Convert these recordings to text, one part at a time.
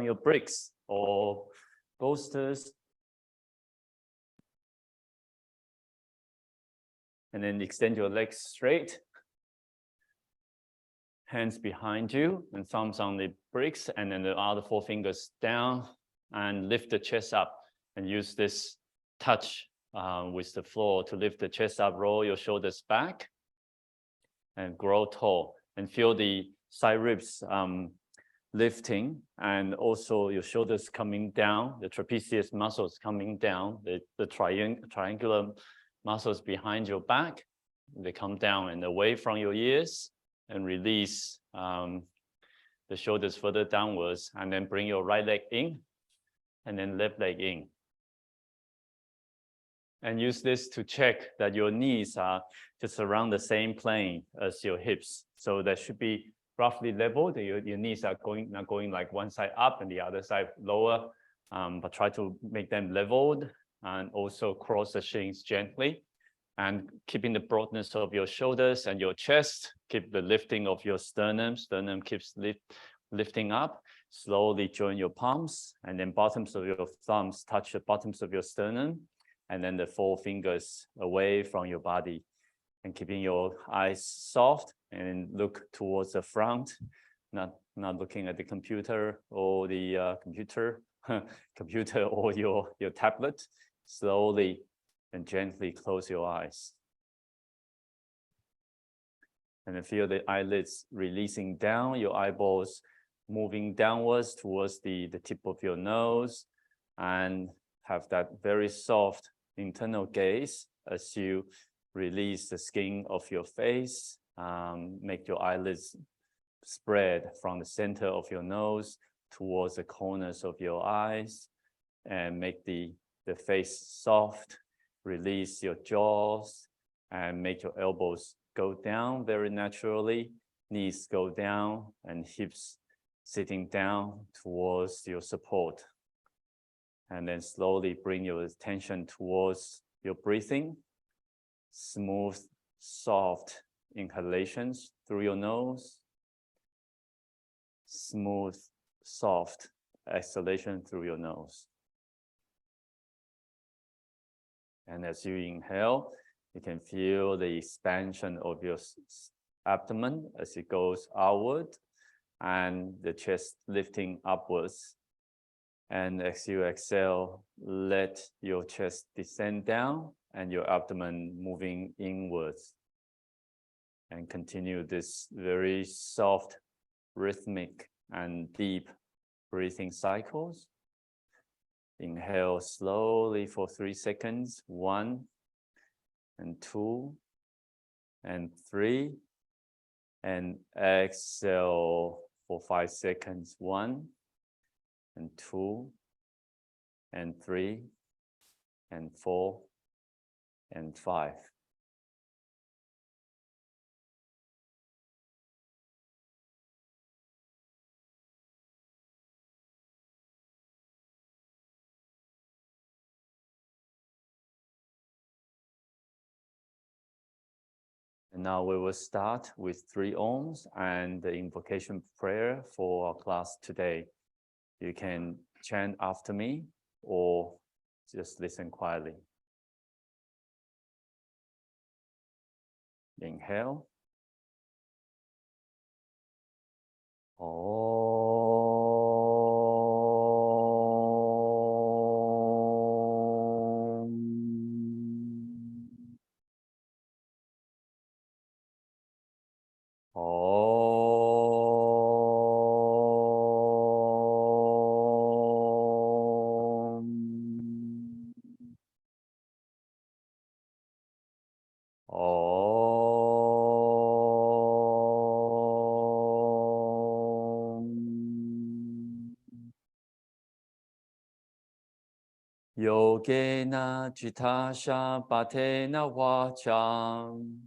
on your bricks or bolsters. And then extend your legs straight. Hands behind you and thumbs on the bricks, and then the other 4 fingers down, and lift the chest up, and use this touch with the floor to lift the chest up. Roll your shoulders back and grow tall, and feel the side ribs lifting, and also your shoulders coming down, the trapezius muscles coming down, the triangular muscles behind your back, they come down and away from your ears, and release the shoulders further downwards, and then bring your right leg in, and then left leg in. And use this to check that your knees are just around the same plane as your hips. So that should be roughly level. Your knees are not going like one side up and the other side lower, but try to make them leveled, and also cross the shins gently. And keeping the broadness of your shoulders and your chest, keep the lifting of your sternum. Sternum keeps lifting up. Slowly join your palms, and then bottoms of your thumbs touch the bottoms of your sternum, and then the 4 fingers away from your body. And keeping your eyes soft and look towards the front, not looking at the computer or the computer or your tablet. Slowly and gently close your eyes. And then feel the eyelids releasing down, your eyeballs moving downwards towards the tip of your nose, and have that very soft internal gaze as you release the skin of your face. Make your eyelids spread from the center of your nose towards the corners of your eyes, and make the face soft. Release your jaws and make your elbows go down very naturally. Knees go down and hips sitting down towards your support. And then slowly bring your attention towards your breathing. Smooth, soft inhalations through your nose. Smooth, soft exhalation through your nose. And as you inhale, you can feel the expansion of your abdomen as it goes outward, and the chest lifting upwards. And as you exhale, let your chest descend down and your abdomen moving inwards. And continue this very soft, rhythmic, and deep breathing cycles. Inhale slowly for 3 seconds. 1 and 2 and 3. And exhale for 5 seconds. 1 and 2 and 3 and 4 and 5. And now we will start with 3 Oms and the invocation prayer for our class today. You can chant after me or just listen quietly. Inhale. Yogena jitasha patena vacham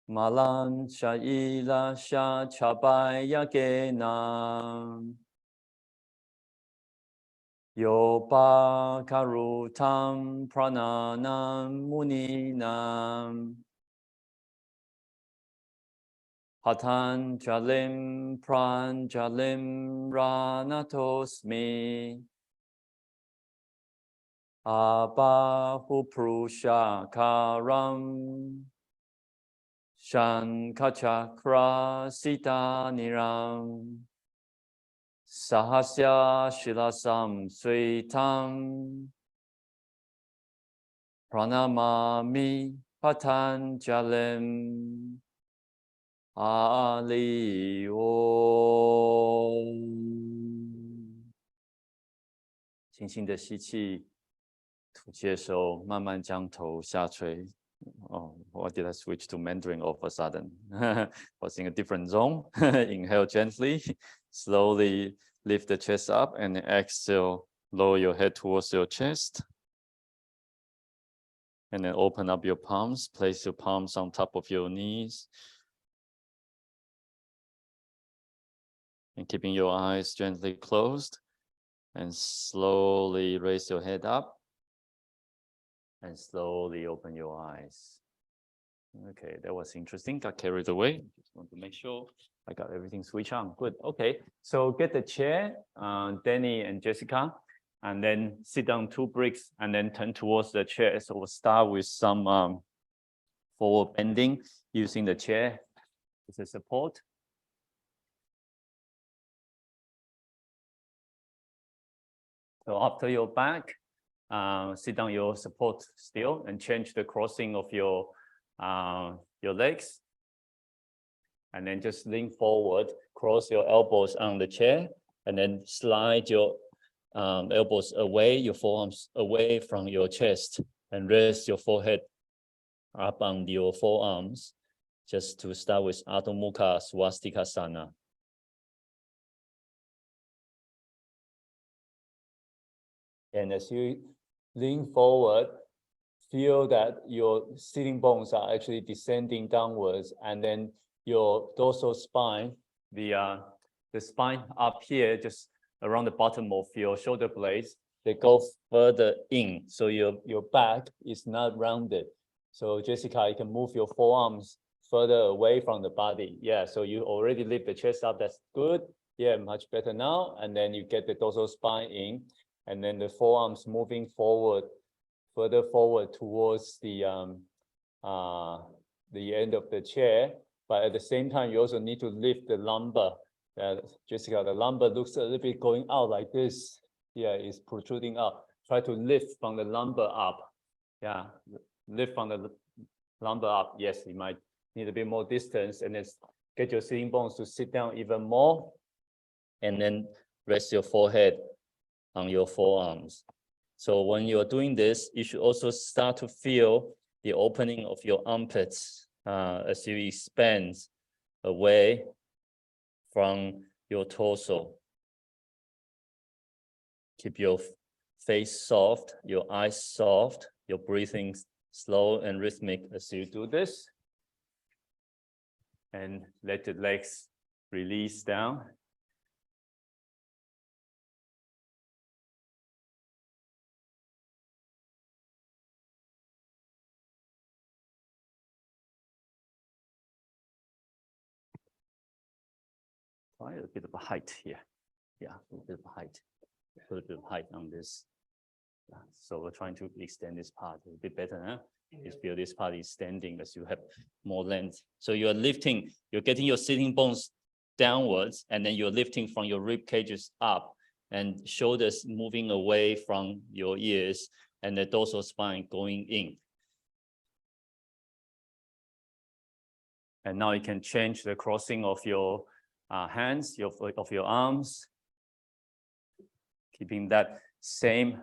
malam shaila sha chabaya gena yopa karutam prananam muninam Patanjalim pranjalim ranatosmi. Abahu prushakaram. Shankachakra sita niram. Sahasya shilasam sweetam. Pranamami Patanjalim. Ali Om。轻轻的吸气，吐气的时候，慢慢将头下垂。Oh, why did I switch to Mandarin all of a sudden? Was in a different zone. Inhale gently, slowly lift the chest up, and exhale, lower your head towards your chest. And then open up your palms, place your palms on top of your knees. And keeping your eyes gently closed. And slowly raise your head up. And slowly open your eyes. Okay, that was interesting. Got carried away. Just want to make sure I got everything switched on. Good. Okay, so get the chair, Danny and Jessica, and then sit down 2 bricks and then turn towards the chair. So we'll start with some forward bending using the chair as a support. So after your back, sit down your support still and change the crossing of your legs. And then just lean forward, cross your elbows on the chair, and then slide your elbows away, your forearms away from your chest, and rest your forehead up on your forearms, just to start with Adho Mukha Swastikasana. And as you lean forward, feel that your sitting bones are actually descending downwards, and then your dorsal spine, the spine up here, just around the bottom of your shoulder blades, they go further in. So your back is not rounded. So Jessica, you can move your forearms further away from the body. Yeah, so you already lift the chest up. That's good. Yeah, much better now. And then you get the dorsal spine in, and then the forearms moving forward, further forward towards the end of the chair. But at the same time, you also need to lift the lumbar. Jessica, the lumbar looks a little bit going out like this. Yeah, it's protruding up. Try to lift from the lumbar up. Yeah, lift from the lumbar up. Yes, you might need a bit more distance, and then get your sitting bones to sit down even more. And then rest your forehead on your forearms. So when you're doing this, you should also start to feel the opening of your armpits as you expand away from your torso. Keep your face soft, your eyes soft, your breathing slow and rhythmic as you do this. And let the legs release down. Try a bit of a height here. Yeah, a bit of height. Put a bit of height on this. So we're trying to extend this part a bit better. Huh? You feel this part is standing as you have more length. So you're lifting, you're getting your sitting bones downwards, and then you're lifting from your rib cages up, and shoulders moving away from your ears, and the dorsal spine going in. And now you can change the crossing of your hands, of your arms, keeping that same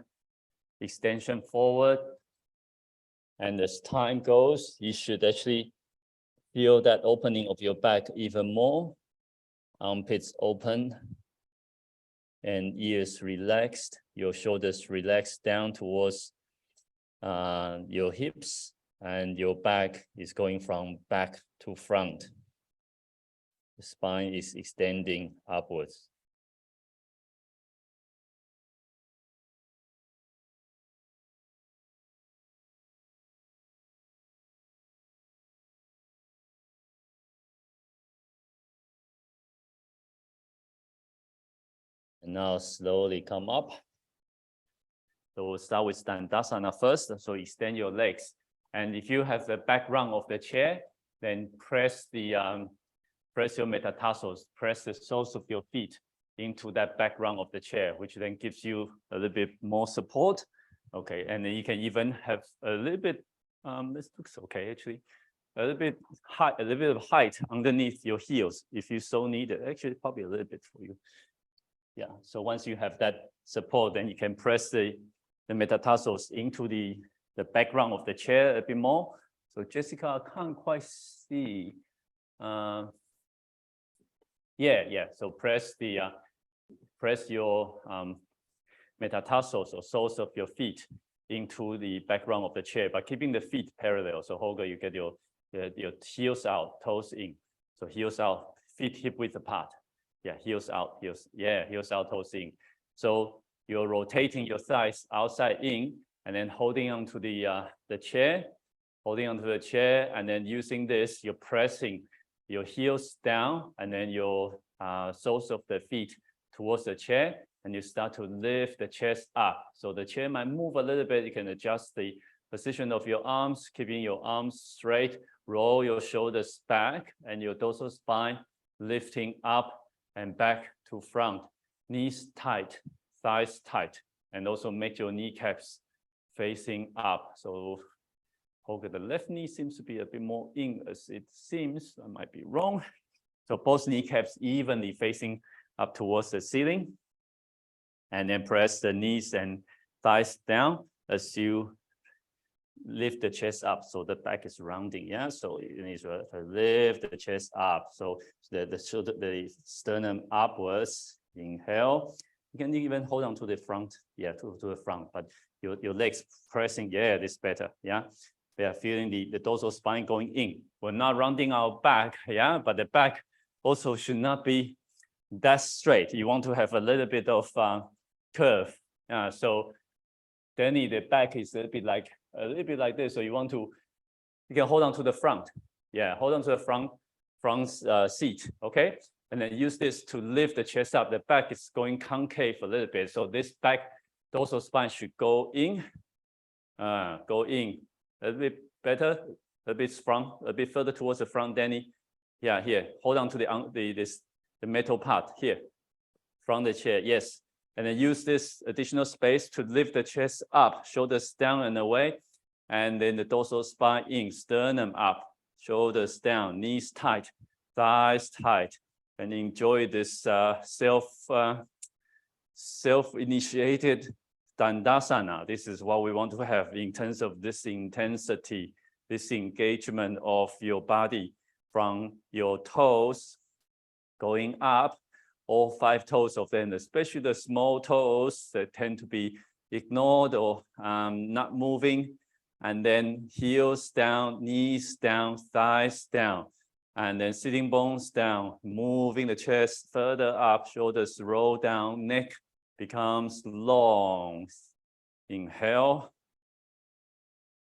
extension forward. And as time goes, you should actually feel that opening of your back even more. Armpits open and ears relaxed, your shoulders relaxed down towards your hips, and your back is going from back to front. The spine is extending upwards. And now slowly come up. So we'll start with Dandasana first. So extend your legs. And if you have the back rung of the chair, then press your metatarsals, press the soles of your feet into that back rung of the chair, which then gives you a little bit more support. Okay, and then you can even have a little bit, this looks okay actually, a little bit of height underneath your heels if you so need it. Actually, probably a little bit for you. Yeah, so once you have that support, then you can press the metatarsals into the background of the chair a bit more. So Jessica, I can't quite see. Yeah. So press your metatarsals or soles of your feet into the background of the chair by keeping the feet parallel. So Holger, you get your heels out, toes in. So heels out, feet hip width apart. Yeah, heels out, heels out, toes in. So you're rotating your thighs outside in, and then holding onto the chair, and then using this, you're pressing your heels down, and then your soles of the feet towards the chair, and you start to lift the chest up. So the chair might move a little bit. You can adjust the position of your arms, keeping your arms straight, roll your shoulders back, and your dorsal spine lifting up and back to front, knees tight, thighs tight, and also make your kneecaps facing up. So Holger, the left knee seems to be a bit more in as it seems. I might be wrong. So both kneecaps evenly facing up towards the ceiling. And then press the knees and thighs down as you lift the chest up, so the back is rounding. Yeah, so you need to lift the chest up, so the sternum upwards. Inhale. You can even hold on to the front, to the front, but your legs pressing. Yeah, this better. Yeah, we are feeling the dorsal spine going in. We're not rounding our back. Yeah, but the back also should not be that straight. You want to have a little bit of curve. So Danny, the back is a little bit like this. So you can hold on to the front. Yeah, hold on to the front seat. Okay, and then use this to lift the chest up. The back is going concave a little bit. So this back dorsal spine should go in a little bit better, a bit further towards the front, Danny. Yeah, here. Hold on to the metal part here from the chair. Yes. And then use this additional space to lift the chest up, shoulders down and away. And then the dorsal spine in, sternum up, shoulders down, knees tight, thighs tight. And enjoy this self-initiated Dandasana. This is what we want to have in terms of this intensity, this engagement of your body from your toes going up, all 5 toes of them, especially the small toes that tend to be ignored or not moving. And then heels down, knees down, thighs down. And then sitting bones down, moving the chest further up, shoulders roll down, neck becomes long. Inhale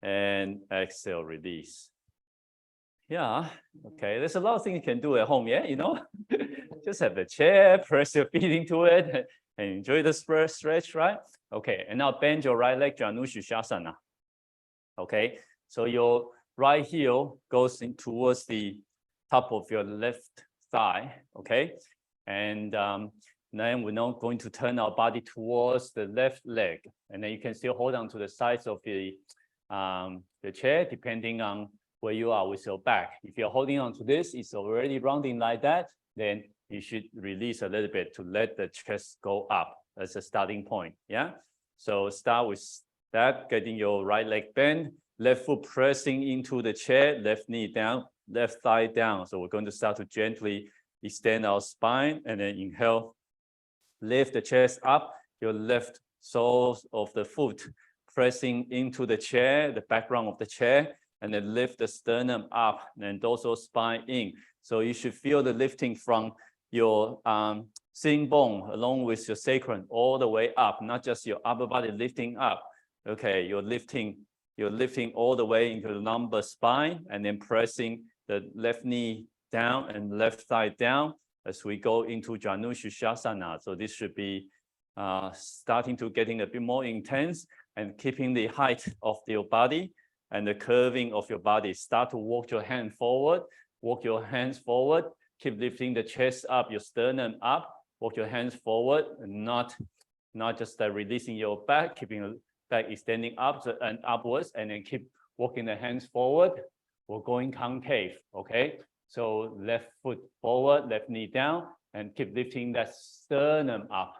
and exhale, release. Yeah, okay. There's a lot of things you can do at home, yeah, Just have the chair, press your feet into it, and enjoy the stretch, right? Okay, and now bend your right leg, Janushirshasana. Okay, so your right heel goes in towards the top of your left thigh, okay? And then we're now going to turn our body towards the left leg. And then you can still hold on to the sides of the chair, depending on where you are with your back. If you're holding on to this, it's already rounding like that, then you should release a little bit to let the chest go up as a starting point, yeah? So start with that, getting your right leg bent, left foot pressing into the chair, left knee down, left thigh down. So we're going to start to gently extend our spine, and then inhale, lift the chest up, your left soles of the foot pressing into the chair, the background of the chair, and then lift the sternum up and dorsal spine in. So you should feel the lifting from your sitting bone along with your sacrum all the way up, not just your upper body lifting up. Okay, you're lifting all the way into the lumbar spine, and then pressing the left knee down and left thigh down, as we go into Janu Shushasana. So this should be starting to getting a bit more intense and keeping the height of your body and the curving of your body. Start to walk your hand forward, walk your hands forward, keep lifting the chest up, your sternum up, walk your hands forward, and not just releasing your back, keeping your back extending up and upwards, and then keep walking the hands forward. We're going concave, okay? So left foot forward, left knee down, and keep lifting that sternum up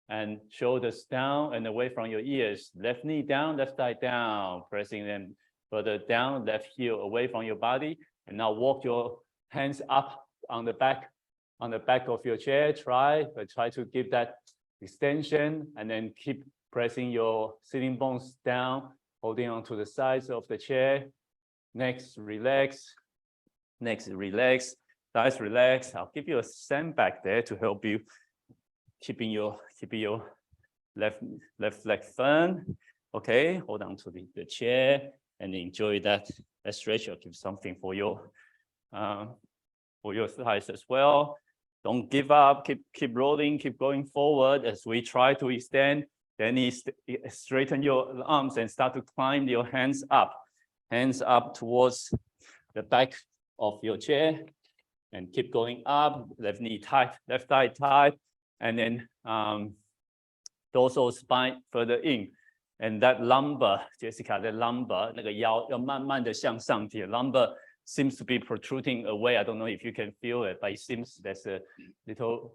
and shoulders down and away from your ears. Left knee down, left thigh down, pressing them further down, left heel away from your body. And now walk your hands up on the back of your chair. Try to give that extension, and then keep pressing your sitting bones down, holding on to the sides of the chair. Next, relax. Next, relax. Thighs relax. I'll give you a sandbag there to help you keeping your left leg firm. Okay, hold on to the chair and enjoy that stretch. I'll give something for your thighs as well. Don't give up. Keep rolling. Keep going forward as we try to extend. Then straighten your arms and start to climb your hands up. Hands up towards the back of your chair, and keep going up. Left knee tight, left thigh tight, and then dorsal spine further in. And that lumbar, Jessica, the lumbar, 那个腰要慢慢的向上提。Lumbar seems to be protruding away. I don't know if you can feel it, but it seems there's a little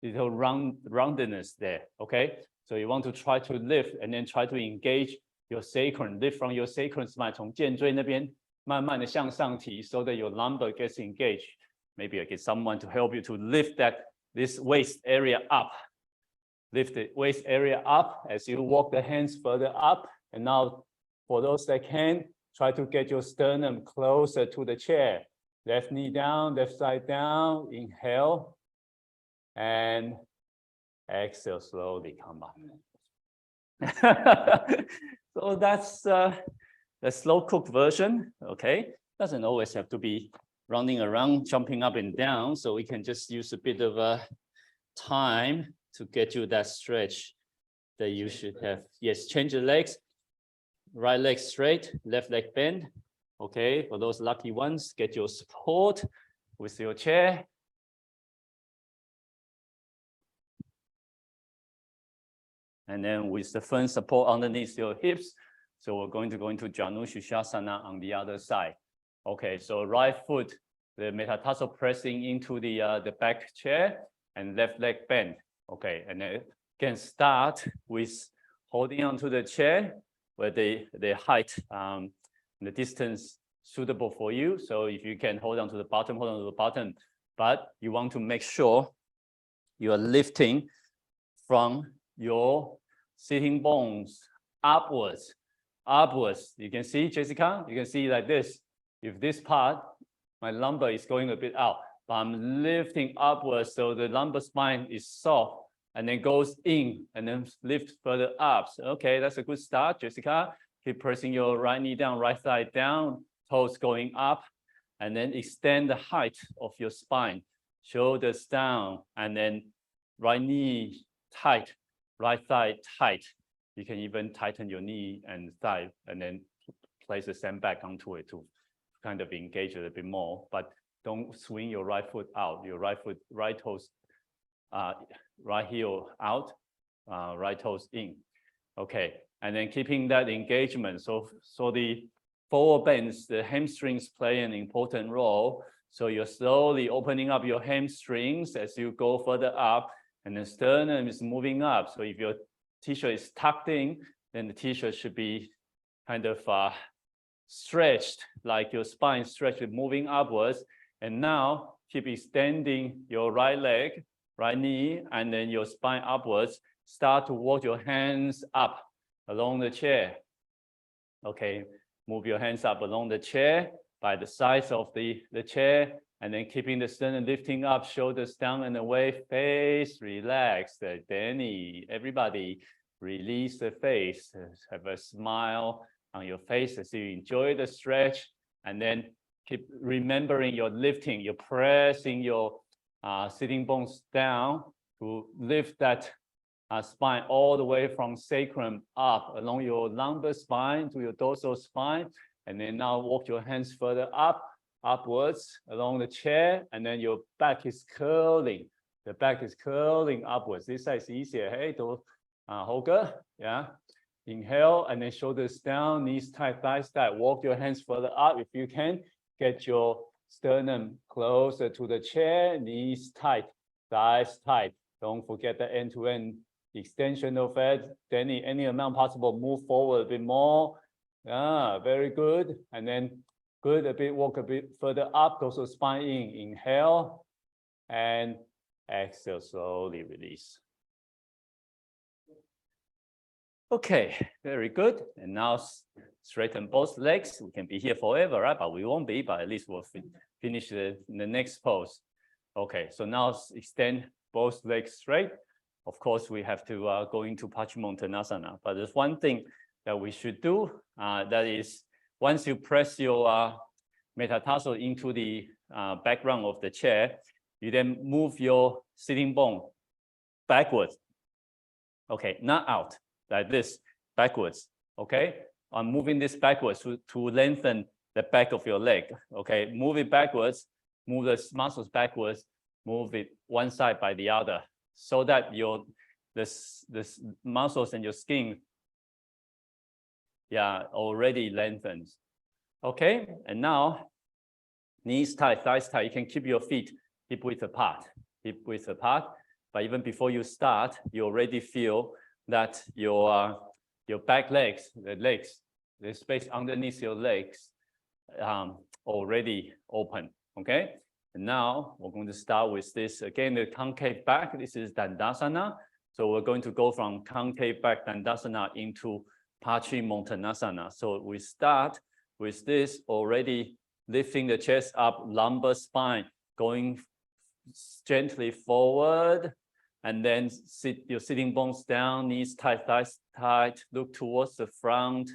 roundness there. Okay, so you want to try to lift and then try to engage your sacrum. Lift from your sacrum spine, 从肩椎那边慢慢的向上提, so that your lumbar gets engaged. Maybe I get someone to help you to lift this waist area up. Lift the waist area up as you walk the hands further up. And now, for those that can, try to get your sternum closer to the chair. Left knee down, left side down. Inhale. And exhale, slowly come up. So that's the slow cook version, okay? Doesn't always have to be running around, jumping up and down. So we can just use a bit of time to get you that stretch that you should have. Yes, change the legs. Right leg straight, left leg bend. Okay, for those lucky ones, get your support with your chair. And then with the firm support underneath your hips. So we're going to go into Janu Shushasana on the other side. Okay, so right foot, the metatarsal pressing into the back chair, and left leg bend. Okay, and then can start with holding onto the chair where the height, the distance suitable for you. So if you can hold on to the bottom, hold on to the bottom, but you want to make sure you are lifting from your sitting bones upwards. You can see, Jessica, you can see like this. If this part, my lumbar is going a bit out, but I'm lifting upwards, so the lumbar spine is soft and then goes in and then lift further up. So, okay, that's a good start, Jessica. Keep pressing your right knee down, right thigh down, toes going up, and then extend the height of your spine. Shoulders down, and then right knee tight, right thigh tight. You can even tighten your knee and thigh, and then place the sandbag onto it to kind of engage a little bit more. But don't swing your right foot out. Your right toes, right heel out, right toes in. Okay, and then keeping that engagement. So the forward bends, the hamstrings play an important role. So you're slowly opening up your hamstrings as you go further up, and the sternum is moving up. So if your t-shirt is tucked in, then the t-shirt should be kind of stretched, like your spine stretched, moving upwards. And now keep extending your right leg, right knee, and then your spine upwards. Start to walk your hands up along the chair. Okay, move your hands up along the chair by the sides of the chair, and then keeping the sternum lifting up, shoulders down and away, face relaxed. Danny, everybody, release the face. Have a smile on your face as you enjoy the stretch, and then keep remembering you're lifting, you're pressing your sitting bones down to lift that spine all the way from sacrum up along your lumbar spine to your dorsal spine. And then now walk your hands further upwards along the chair, and then your back is curling. The back is curling upwards. This side is easier. Hey, hold good. Yeah. Inhale, and then shoulders down, knees tight, thighs tight. Walk your hands further up if you can. Get your sternum closer to the chair, knees tight, thighs tight. Don't forget the end-to-end extension of it. Any amount possible, move forward a bit more. Very good. And then good, walk a bit further up, dorsal spine in. Inhale and exhale, slowly release. Okay, very good. And now straighten both legs. We can be here forever, right? But we won't be, but at least we'll finish the next pose. Okay, so now extend both legs straight. Of course, we have to go into Paschimottanasana. But there's one thing that we should do. That is, once you press your metatarsal into the background of the chair, you then move your sitting bone backwards. Okay, not out, like this, backwards. Okay, I'm moving this backwards to lengthen the back of your leg. Okay, move it backwards, move the muscles backwards, move it one side by the other, so that the muscles and your skin, already lengthens. Okay, and now knees tight, thighs tight. You can keep your feet hip width apart, But even before you start, you already feel that your back legs, the space underneath your legs, already open. Okay. And now we're going to start with this again. The concave back. This is Dandasana. So we're going to go from concave back Dandasana into Paschimottanasana. So we start with this already lifting the chest up, lumbar spine, going gently forward, and then sit your sitting bones down, knees tight, thighs tight, look towards the front.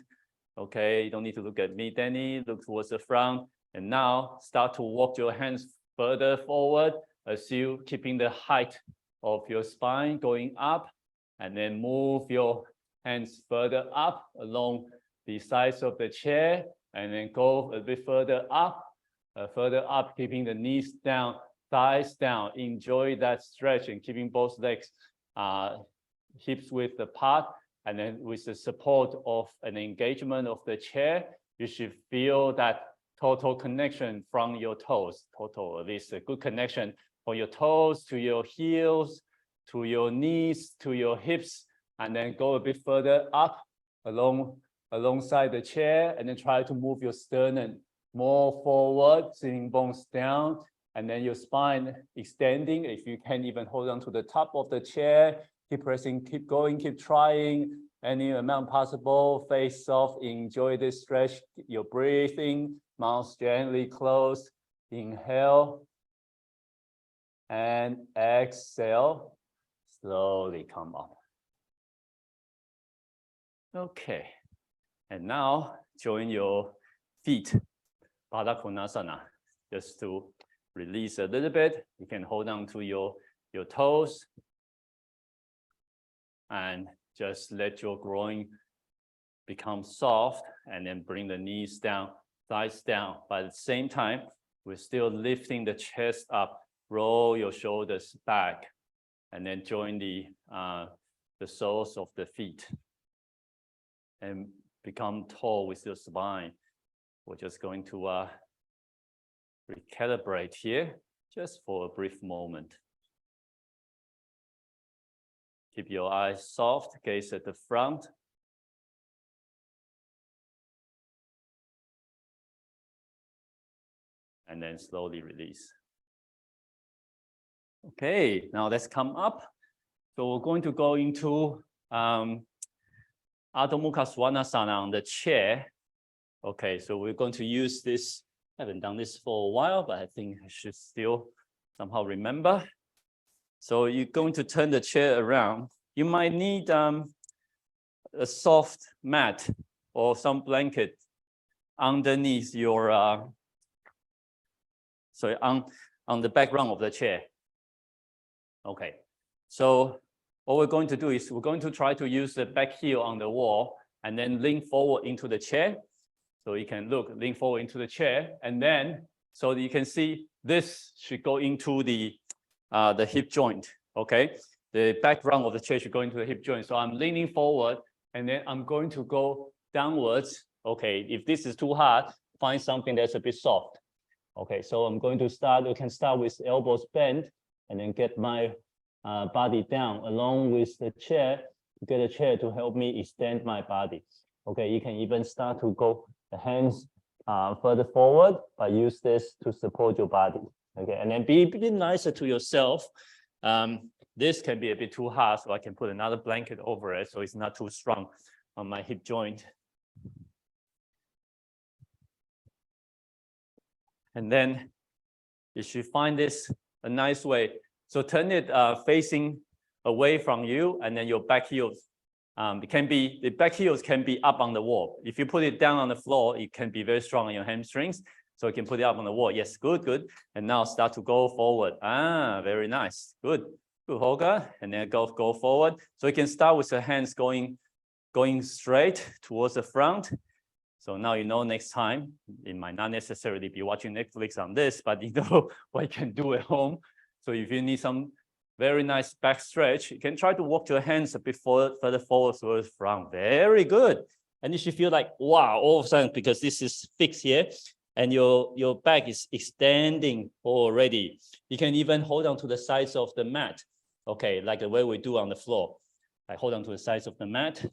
Okay, you don't need to look at me, Danny, look towards the front. And now start to walk your hands further forward as you keeping the height of your spine going up, and then move your hands further up along the sides of the chair, and then go a bit further up, keeping the knees down, thighs down. Enjoy that stretch and keeping both legs hips width apart, and then with the support of an engagement of the chair, you should feel that total connection from your toes. Total, at least a good connection from your toes to your heels, to your knees, to your hips, and then go a bit further up alongside the chair, and then try to move your sternum more forward, sitting bones down, and then your spine extending. If you can even hold on to the top of the chair, keep pressing, keep going, keep trying any amount possible. Face soft, enjoy this stretch. Your breathing, mouth gently closed. Inhale and exhale. Slowly come up. Okay, and now join your feet, Baddha Konasana, just to release a little bit. You can hold on to your toes and just let your groin become soft, and then bring the knees down, thighs down. But at the same time, we're still lifting the chest up. Roll your shoulders back, and then join the soles of the feet and become tall with your spine. We're just going to recalibrate here just for a brief moment. Keep your eyes soft, gaze at the front. And then slowly release. Okay, now let's come up. So we're going to go into Adho Mukha Svanasana on the chair. Okay, so we're going to use this. I haven't done this for a while, but I think I should still somehow remember. So you're going to turn the chair around. You might need a soft mat or some blanket underneath your, on the background of the chair. Okay, so what we're going to do is we're going to try to use the back heel on the wall and then lean forward into the chair. So you can lean forward into the chair, and then so you can see this should go into the hip joint. Okay, the background of the chair should go into the hip joint. So I'm leaning forward, and then I'm going to go downwards. Okay, if this is too hard, find something that's a bit soft. Okay, so I'm going to start. You can start with elbows bent, and then get my body down along with the chair. Get a chair to help me extend my body. Okay, you can even start to go the hands further forward, but use this to support your body. Okay, and then be nicer to yourself. This can be a bit too hard, so I can put another blanket over it so it's not too strong on my hip joint. And then you should find this a nice way. So turn it facing away from you, and then your back heels. The back heels can be up on the wall. If you put it down on the floor, it can be very strong on your hamstrings. So you can put it up on the wall. Yes, good, good. And now start to go forward. Very nice. Good, good, Holger. And then go forward. So you can start with the hands going straight towards the front. So now you know next time, it might not necessarily be watching Netflix on this, but you know what you can do at home. So if you need some very nice back stretch, you can try to walk your hands a bit further forward towards the front. Very good. And you should feel like, wow, all of a sudden, because this is fixed here, and your back is extending already. You can even hold on to the sides of the mat. Okay, like the way we do on the floor. Like hold on to the sides of the mat.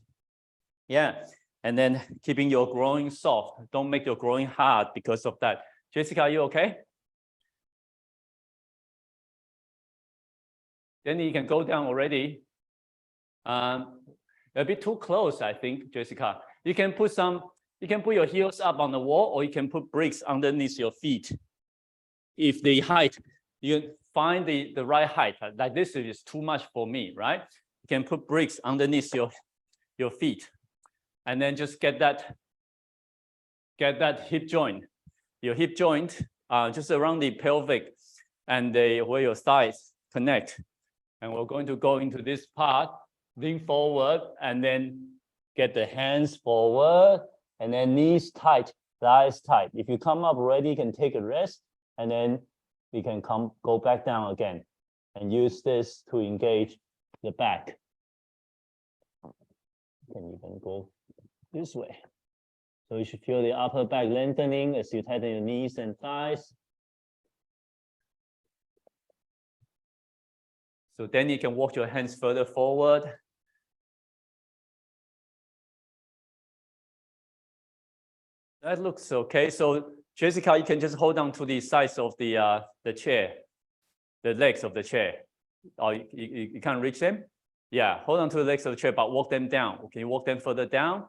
Yeah, and then keeping your groin soft. Don't make your groin hard because of that. Jessica, are you okay? Then you can go down already. A bit too close, I think, Jessica. You can put your heels up on the wall, or you can put bricks underneath your feet. If the height, you find the right height, like this is too much for me, right? You can put bricks underneath your feet, and then just get that hip joint. Your hip joint just around the pelvic and where your thighs connect. And we're going to go into this part, lean forward, and then get the hands forward, and then knees tight, thighs tight. If you come up already, you can take a rest, and then you can go back down again, and use this to engage the back. You can even go this way. So you should feel the upper back lengthening as you tighten your knees and thighs. So then you can walk your hands further forward. That looks okay. So Jessica, you can just hold on to the sides of the chair, the legs of the chair. Or you can't reach them? Yeah, hold on to the legs of the chair, but walk them down. Can you walk them further down?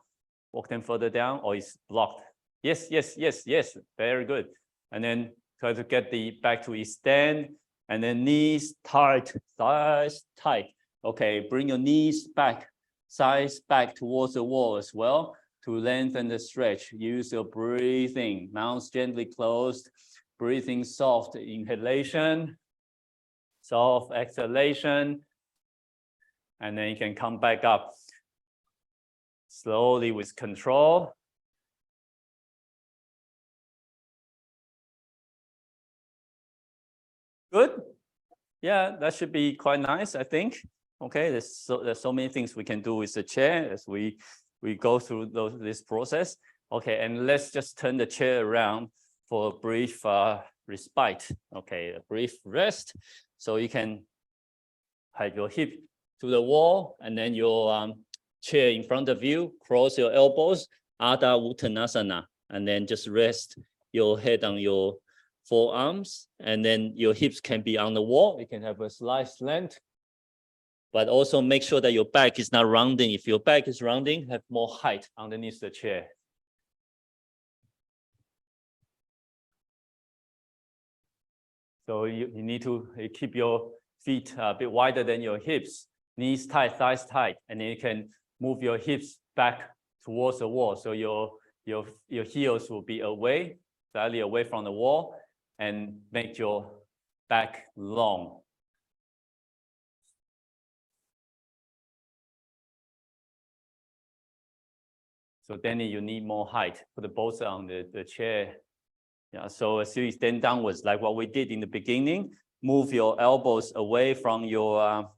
Walk them further down, or it's blocked. Yes, yes, yes, yes. Very good. And then try to get the back to extend. And then knees tight, thighs tight. Okay, bring your knees back, thighs back towards the wall as well to lengthen the stretch. Use your breathing, mouth gently closed, breathing soft inhalation, soft exhalation, and then you can come back up slowly with control. Good. Yeah, that should be quite nice, I think. Okay, there's so many things we can do with the chair as we go through this process. Okay, and let's just turn the chair around for a brief respite. Okay, a brief rest. So you can have your hip to the wall, and then your chair in front of you. Cross your elbows, Ardha Uttanasana, and then just rest your head on your forearms, and then your hips can be on the wall. You can have a slight slant, but also make sure that your back is not rounding. If your back is rounding, have more height underneath the chair. So you need to keep your feet a bit wider than your hips, knees tight, thighs tight, and then you can move your hips back towards the wall. So your heels will be away, slightly away from the wall, and make your back long. So Danny, you need more height. Put both on the chair. Yeah, so as you stand downwards, like what we did in the beginning, move your elbows away from your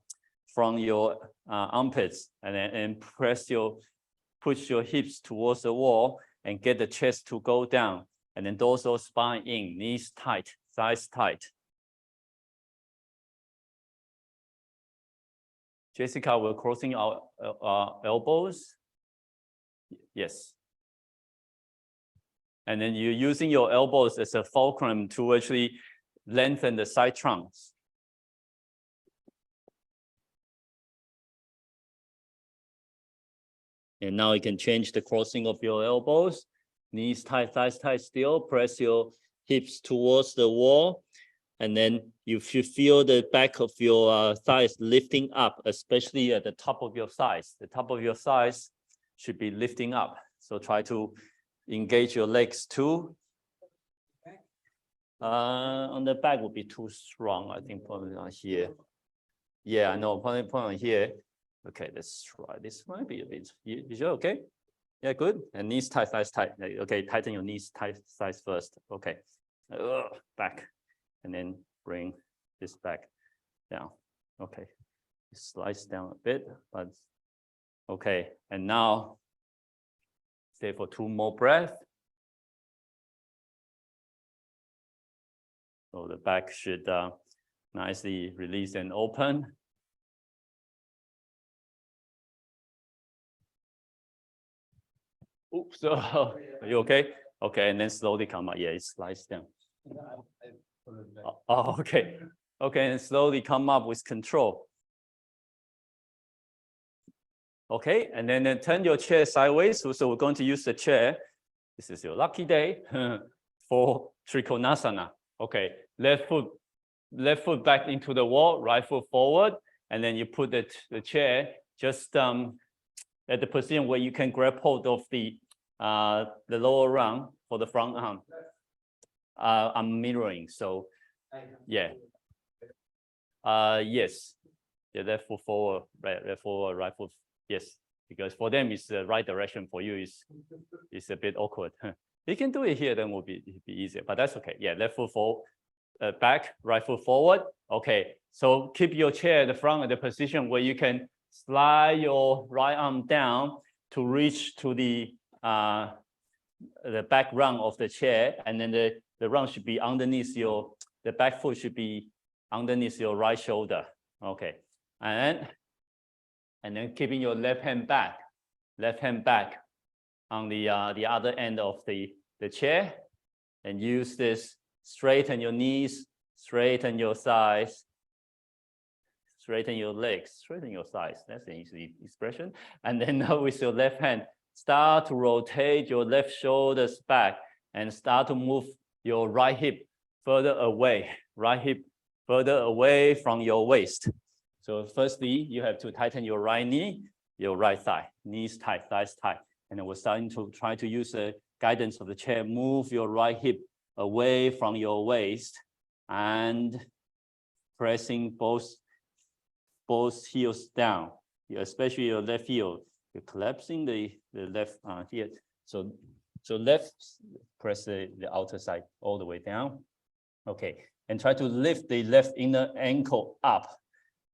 armpits, and push your hips towards the wall and get the chest to go down. And then dorsal spine in, knees tight, thighs tight. Jessica, we're crossing our elbows. Yes. And then you're using your elbows as a fulcrum to actually lengthen the side trunks. And now you can change the crossing of your elbows. Knees tight, thighs tight still. Press your hips towards the wall. And then you should feel the back of your thighs lifting up, especially at the top of your thighs. The top of your thighs should be lifting up. So try to engage your legs too. On the back would be too strong. I think probably on here. Yeah, I know. Probably on here. Okay, let's try. This might be a bit. Is you okay? Yeah, good. And knees tight, thighs tight. Okay, tighten your knees, tight thighs first. Okay, back, and then bring this back down. Okay, slice down a bit, but okay. And now stay for 2 more breaths. So the back should nicely release and open. Oops, so are you okay? Okay, and then slowly come up. Yeah, it slides down. Oh, okay. Okay, and slowly come up with control. Okay, and then turn your chair sideways. So we're going to use the chair. This is your lucky day for Trikonasana. Okay, left foot back into the wall, right foot forward, and then you put the chair just at the position where you can grab hold of the lower rung for the front arm. I'm mirroring, so yeah. Yes. Yeah, left foot forward, right forward, right foot. Yes, because for them it's the right direction. For you is a bit awkward. You can do it here, then will be easier. But that's okay. Yeah, left foot forward, back, right foot forward. Okay. So keep your chair at the front at the position where you can slide your right arm down to reach to the back rung of the chair, and then the rung should be underneath the back foot should be underneath your right shoulder. Okay, and then keeping your left hand back on the other end of the chair, and use this. Straighten your knees, straighten your thighs, straighten your legs, straighten your thighs. That's an easy expression. And then now with your left hand, start to rotate your left shoulders back and start to move your right hip further away. Right hip further away from your waist. So firstly, you have to tighten your right knee, your right thigh, knees tight, thighs tight. And then we're starting to try to use the guidance of the chair. Move your right hip away from your waist and pressing both heels down, especially your left heel. You're collapsing the left here. So left, press the outer side all the way down. Okay, and try to lift the left inner ankle up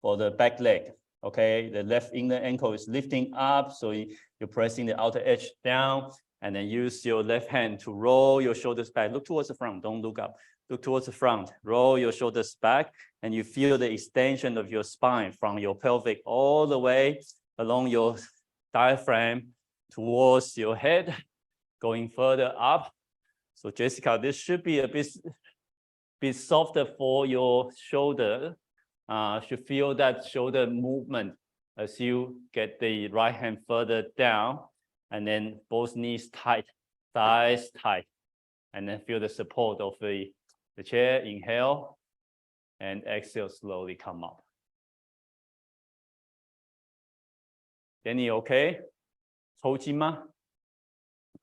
for the back leg. Okay, the left inner ankle is lifting up, so you're pressing the outer edge down, and then use your left hand to roll your shoulders back. Look towards the front, don't look up. Look towards the front, roll your shoulders back, and you feel the extension of your spine from your pelvic all the way along your diaphragm towards your head, going further up. So Jessica, this should be a bit softer for your shoulder. Should feel that shoulder movement as you get the right hand further down, and then both knees tight, thighs tight, and then feel the support of the chair. Inhale and exhale, slowly come up. Danny, okay? 抽筋吗?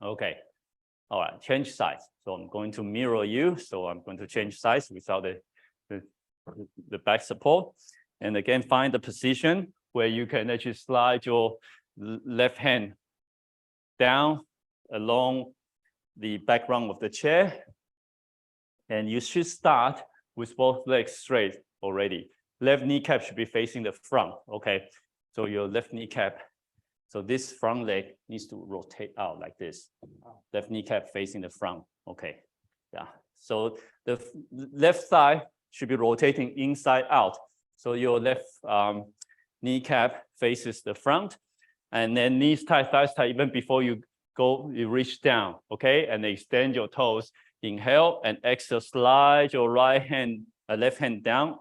Okay. All right, change sides. So I'm going to mirror you. So I'm going to change sides without the back support. And again, find the position where you can actually slide your left hand down along the background of the chair. And you should start with both legs straight already. Left kneecap should be facing the front, okay? So your left kneecap, so this front leg needs to rotate out like this. Left kneecap facing the front, okay? Yeah, so the left thigh should be rotating inside out. So your left kneecap faces the front, and then knees tight, thighs tight, even before you go, you reach down, okay? And extend your toes. Inhale and exhale, slide your left hand down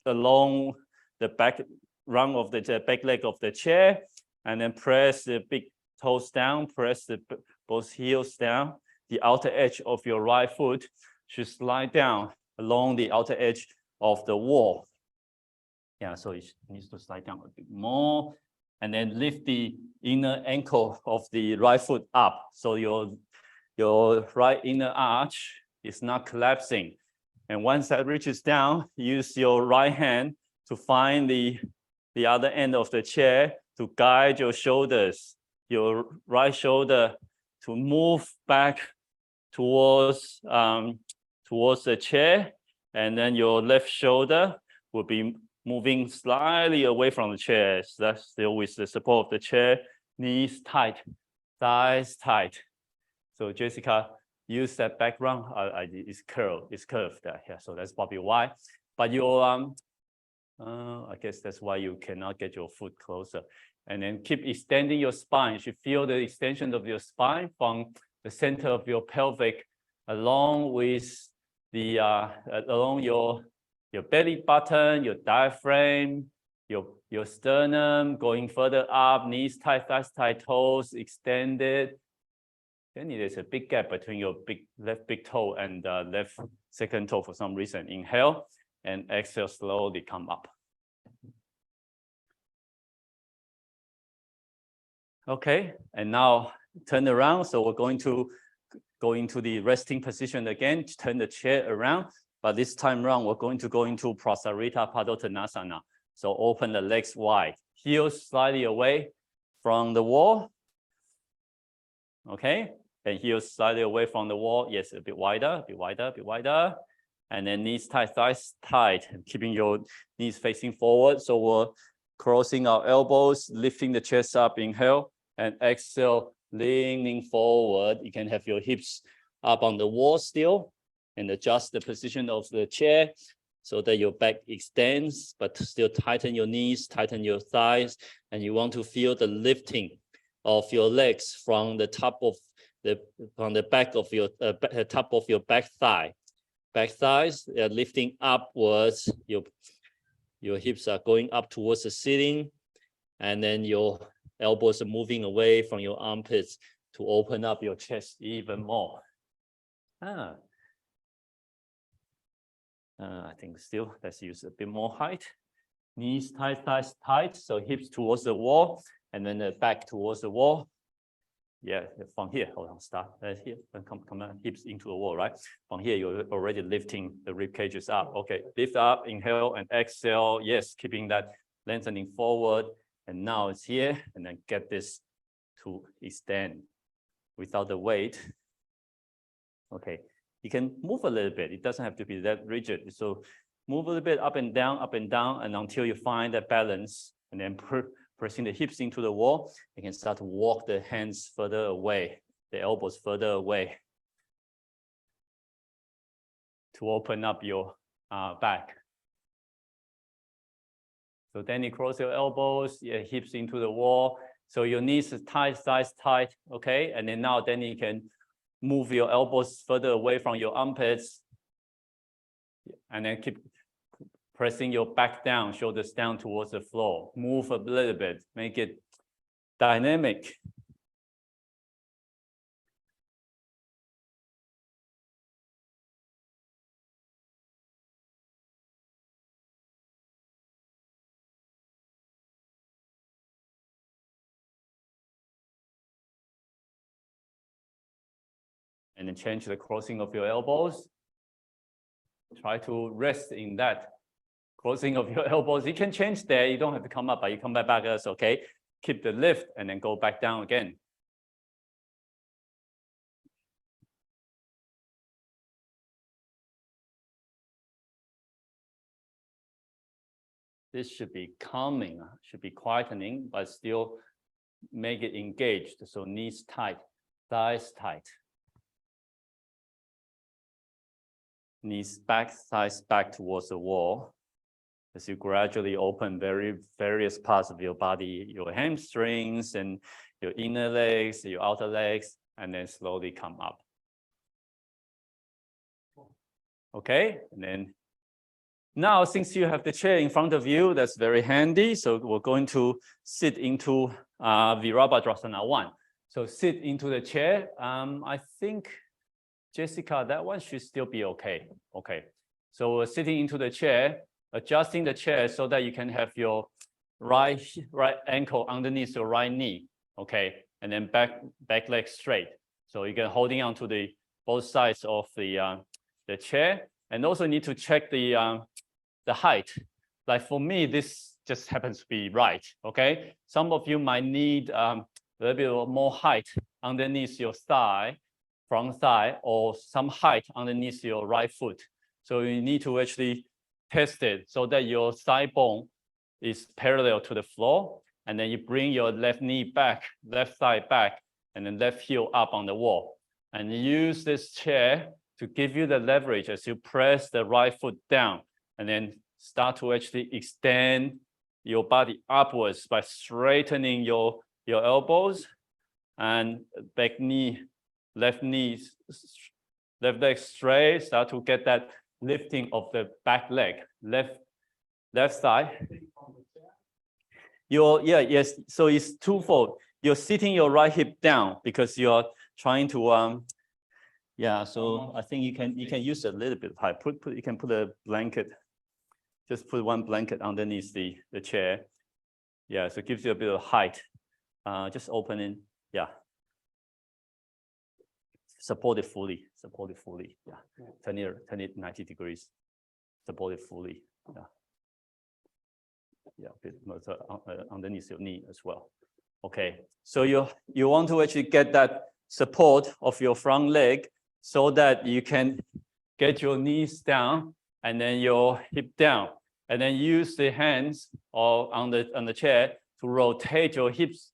along the back rung of the back leg of the chair, and then press the big toes down, press the both heels down. The outer edge of your right foot should slide down along the outer edge of the wall. Yeah, so it needs to slide down a bit more, and then lift the inner ankle of the right foot up. So your right inner arch is not collapsing. And once that reaches down, use your right hand to find the other end of the chair to guide your shoulders, your right shoulder to move back towards the chair, and then your left shoulder will be moving slightly away from the chair. So that's still with the support of the chair, knees tight, thighs tight. So Jessica, use that background. It's curved. Yeah, so that's probably why. But your I guess that's why you cannot get your foot closer. And then keep extending your spine. You should feel the extension of your spine from the center of your pelvic, along with the along your belly button, your diaphragm, your sternum, going further up, knees tight, thighs tight, toes extended. Then there's a big gap between your left big toe and left second toe for some reason. Inhale and exhale, slowly come up. Okay, and now turn around. So we're going to go into the resting position again, turn the chair around. But this time around, we're going to go into Prasarita Padottanasana. So open the legs wide, heels slightly away from the wall. Okay, and heels slightly away from the wall. Yes, a bit wider, a bit wider, a bit wider. And then knees tight, thighs tight, keeping your knees facing forward. So we're crossing our elbows, lifting the chest up, inhale, and exhale, leaning forward. You can have your hips up on the wall still, and adjust the position of the chair so that your back extends, but still tighten your knees, tighten your thighs, and you want to feel the lifting of your legs from the top of the back of your top of your back thigh. Back thighs are lifting upwards. Your hips are going up towards the ceiling, and then your elbows are moving away from your armpits to open up your chest even more. I think still let's use a bit more height. Knees tight, thighs tight, so hips towards the wall, and then the back towards the wall. Yeah, from here, hold on, start here, and come on, hips into the wall, right? From here, you're already lifting the rib cages up. Okay, lift up, inhale and exhale. Yes, keeping that lengthening forward. And now it's here, and then get this to extend without the weight. Okay, you can move a little bit. It doesn't have to be that rigid. So move a little bit up and down, and until you find that balance, and then pressing the hips into the wall. You can start to walk the hands further away, the elbows further away, to open up your back. So then you cross your elbows, your hips into the wall. So your knees are tight, thighs tight, okay? And then you can move your elbows further away from your armpits. And then keep pressing your back down, shoulders down towards the floor. Move a little bit, make it dynamic. And then change the crossing of your elbows. Try to rest in that crossing of your elbows. You can change there. You don't have to come up, but you come back, that's okay. Keep the lift and then go back down again. This should be calming, should be quietening, but still make it engaged. So knees tight, thighs tight. Knees back, thighs back towards the wall. As you gradually open various parts of your body, your hamstrings and your inner legs, your outer legs, and then slowly come up. Okay, and then now since you have the chair in front of you, that's very handy. So we're going to sit into Virabhadrasana 1. So sit into the chair. I think, Jessica, that one should still be okay. Okay, so we're sitting into the chair, adjusting the chair so that you can have your right ankle underneath your right knee. Okay, and then back leg straight. So you can holding on to the both sides of the chair, and also need to check the height. Like for me, this just happens to be right. Okay, some of you might need a little bit more height underneath your thigh, front thigh, or some height underneath your right foot. So you need to actually test it so that your thigh bone is parallel to the floor, and then you bring your left knee back, left thigh back, and then left heel up on the wall. And use this chair to give you the leverage as you press the right foot down, and then start to actually extend your body upwards by straightening your elbows and back knee, left leg straight, start to get that lifting of the back leg, left thigh. Yes, so it's twofold. You're sitting your right hip down because you're trying to so I think you can use a little bit of height. You can put a blanket, just put one blanket underneath the chair. Yeah, so it gives you a bit of height. Just open it. Yeah. Support it fully. Yeah. Turn it 90 degrees. Support it fully. Yeah. Yeah, underneath your knee as well. Okay. So you want to actually get that support of your front leg so that you can get your knees down and then your hip down, and then use the hands or on the chair to rotate your hips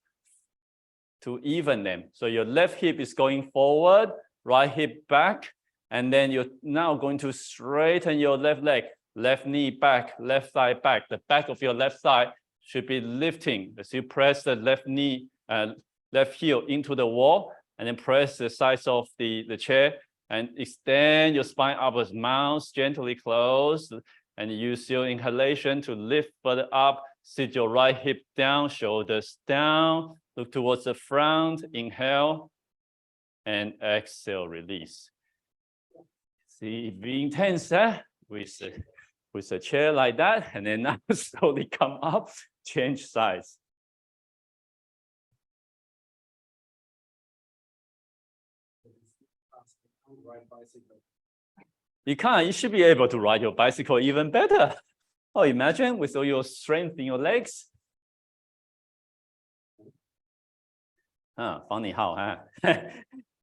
to even them. So your left hip is going forward, right hip back, and then you're now going to straighten your left leg, left knee back, left thigh back. The back of your left thigh should be lifting as you press the left knee, left heel into the wall, and then press the sides of the chair and extend your spine upwards, mouth gently closed, and use your inhalation to lift further up. Sit your right hip down, shoulders down, look towards the front, inhale, and exhale, release. See, be intense with a chair like that, and then now slowly come up, change sides. You can't, you should be able to ride your bicycle even better. Oh, imagine with all your strength in your legs. Funny how,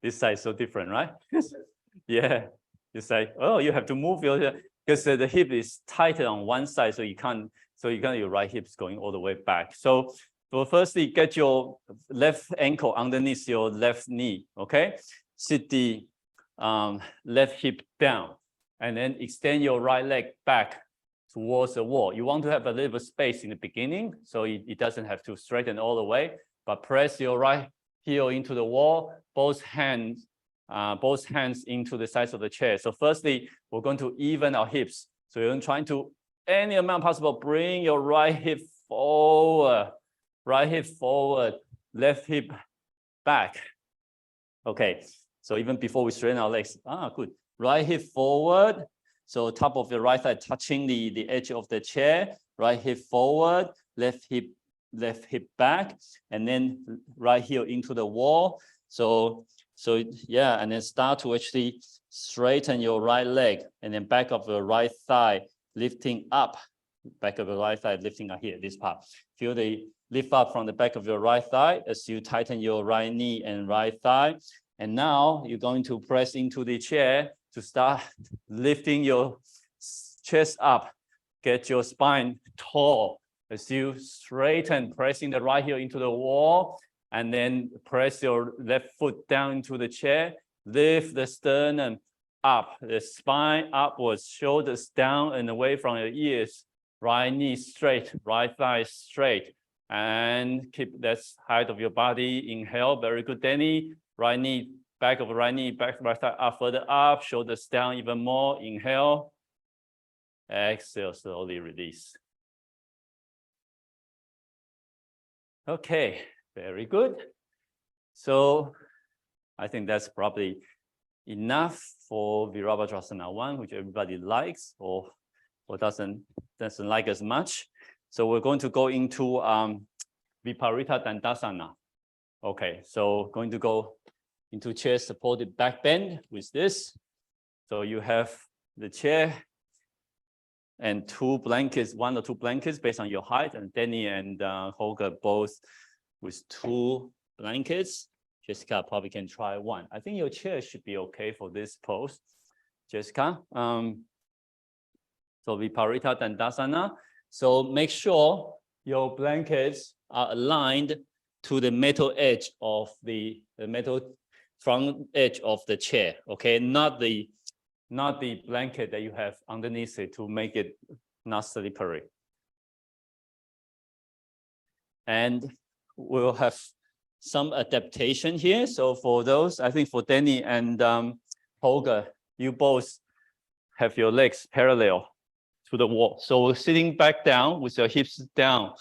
this side is so different, right? Yeah, it's like, oh, you have to move your, because the hip is tighter on one side, so you can't, your right hip's going all the way back. So firstly, get your left ankle underneath your left knee, okay? Sit the left hip down, and then extend your right leg back towards the wall. You want to have a little space in the beginning, so it doesn't have to straighten all the way, but press your right heel into the wall, both hands into the sides of the chair. So firstly, we're going to even our hips. So you're trying to, any amount possible, bring your right hip forward, left hip back. Okay, so even before we straighten our legs, good. Right hip forward, so top of the right thigh touching the edge of the chair, right hip forward, left hip back, and then right heel into the wall. So yeah, and then start to actually straighten your right leg, and then back of the right thigh lifting up, back of the right thigh lifting up here, this part. Feel the lift up from the back of your right thigh as you tighten your right knee and right thigh. And now you're going to press into the chair to start lifting your chest up, get your spine tall as you straighten, pressing the right heel into the wall, and then press your left foot down into the chair. Lift the sternum up, the spine upwards, shoulders down and away from your ears. Right knee straight, right thigh straight, and keep that height of your body. Inhale, very good, Danny. Right knee, back of the right knee, back right thigh up, further up, shoulders down even more. Inhale. Exhale, slowly release. Okay, very good. So I think that's probably enough for Virabhadrasana 1, which everybody likes or doesn't like as much. So we're going to go into Viparita Dandasana. Okay, so going to go into chair supported back bend with this. So you have the chair and 2 blankets, 1 or 2 blankets based on your height, and Danny and Holger both with 2 blankets. Jessica probably can try 1. I think your chair should be okay for this pose. Jessica, so Viparita Dandasana. So make sure your blankets are aligned to the metal edge of the metal front edge of the chair. Okay, not the blanket that you have underneath it to make it not slippery. And we'll have some adaptation here. So for those, I think for Danny and Holger, you both have your legs parallel to the wall. So we're sitting back down with your hips down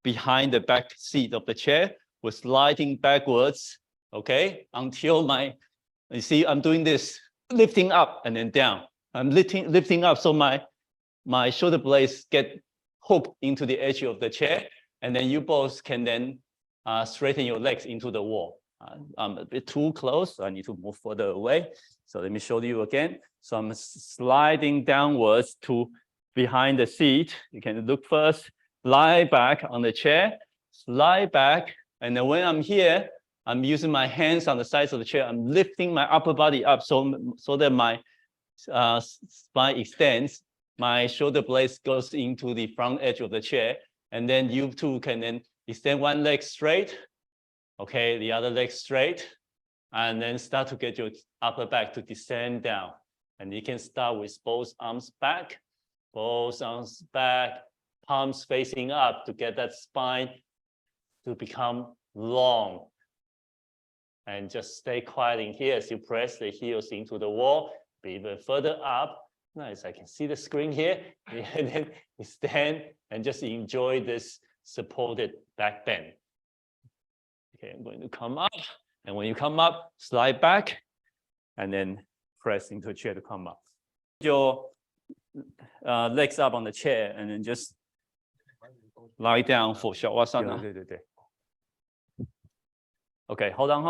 behind the back seat of the chair. We're sliding backwards, okay, until you see I'm doing this, lifting up and then down. I'm lifting up so my shoulder blades get hooked into the edge of the chair, and then you both can then straighten your legs into the wall. I'm a bit too close, so I need to move further away. So let me show you again. So I'm sliding downwards to behind the seat. You can look first, lie back on the chair, slide back, and then when I'm here, I'm using my hands on the sides of the chair. I'm lifting my upper body up so that my spine extends. My shoulder blades goes into the front edge of the chair, and then you too can then extend one leg straight, okay, the other leg straight, and then start to get your upper back to descend down. And you can start with both arms back, palms facing up to get that spine to become long. And just stay quiet in here as you press the heels into the wall, be even further up. Nice, I can see the screen here. And then you stand and just enjoy this supported back bend. Okay, I'm going to come up. And when you come up, slide back and then press into a chair to come up. Your legs up on the chair and then just lie down for Shavasana. Okay, hold on.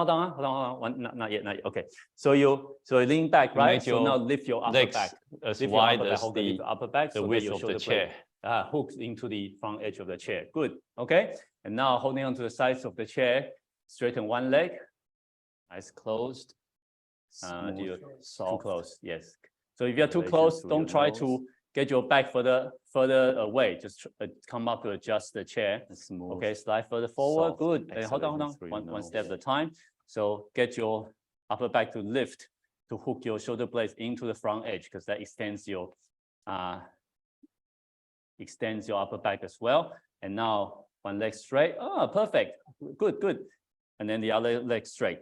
Not yet. Okay, so you lean back, right? So now lift your upper back as wide as the upper back, the width of the chair. Hooks into the front edge of the chair. Good. Okay, and now holding on to the sides of the chair, straighten one leg. Eyes closed. Too close. Yes. So if you're too close, don't try to get your back further away. Just come up to adjust the chair. Okay, slide further forward. Soft. Good. Hold on. One step at a time. So get your upper back to lift, to hook your shoulder blades into the front edge, because that extends your upper back as well. And now one leg straight. Oh, perfect. Good. And then the other leg straight.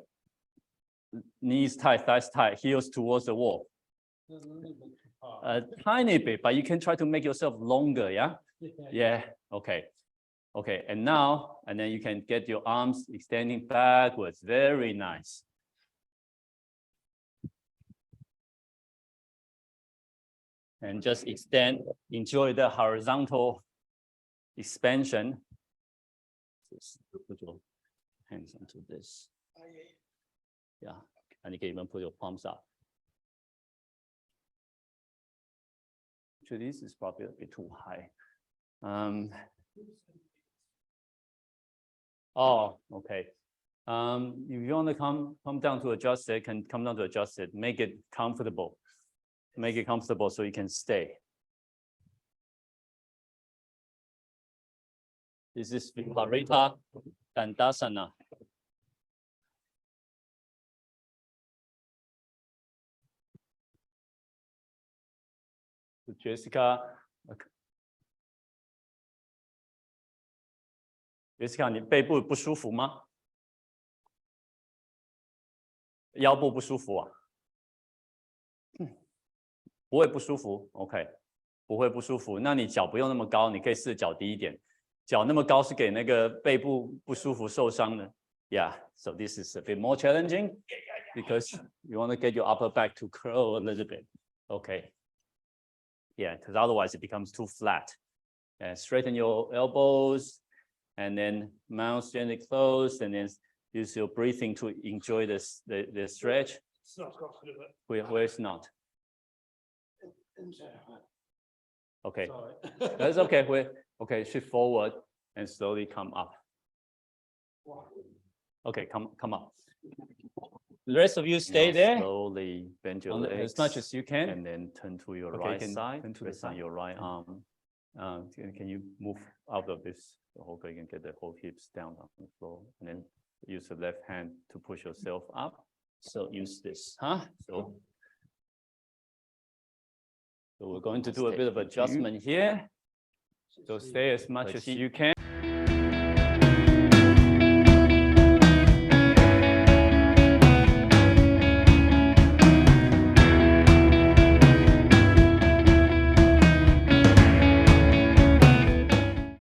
Knees tight, thighs tight, heels towards the wall. A tiny bit, but you can try to make yourself longer, yeah? Yeah, okay. And then you can get your arms extending backwards. Very nice. And just extend, enjoy the horizontal expansion. Just put your hands onto this. Yeah, and you can even put your palms up. Actually, this is probably a bit too high. Oh, okay. If you want to come down to adjust it, can come down to adjust it. Make it comfortable. Make it comfortable so you can stay. This is Viparita Dandasana. Jessica， 你背部不舒服吗？腰部不舒服啊？不会不舒服 ，OK， 不会不舒服。那你脚不用那么高，你可以试着脚低一点。脚那么高是给那个背部不舒服受伤的。Yeah, so this is a bit more challenging because you want to get your upper back to curl a little bit. Okay. Yeah, because otherwise it becomes too flat. And straighten your elbows, and then mouth gently closed, and then use your breathing to enjoy this the stretch. It's not got a bit of it. Where it's not? Okay, Sorry. that's okay. Okay, shift forward and slowly come up. Okay, come up. The rest of you stay there. Slowly bend your legs as much as you can, and then turn to your right side. Turn to the Rest on side. your right arm. Can you move out of this? Okay, you can get the whole hips down on the floor, and then use the left hand to push yourself up. So use this, So we're going to do a bit of adjustment here. So stay as much as you can.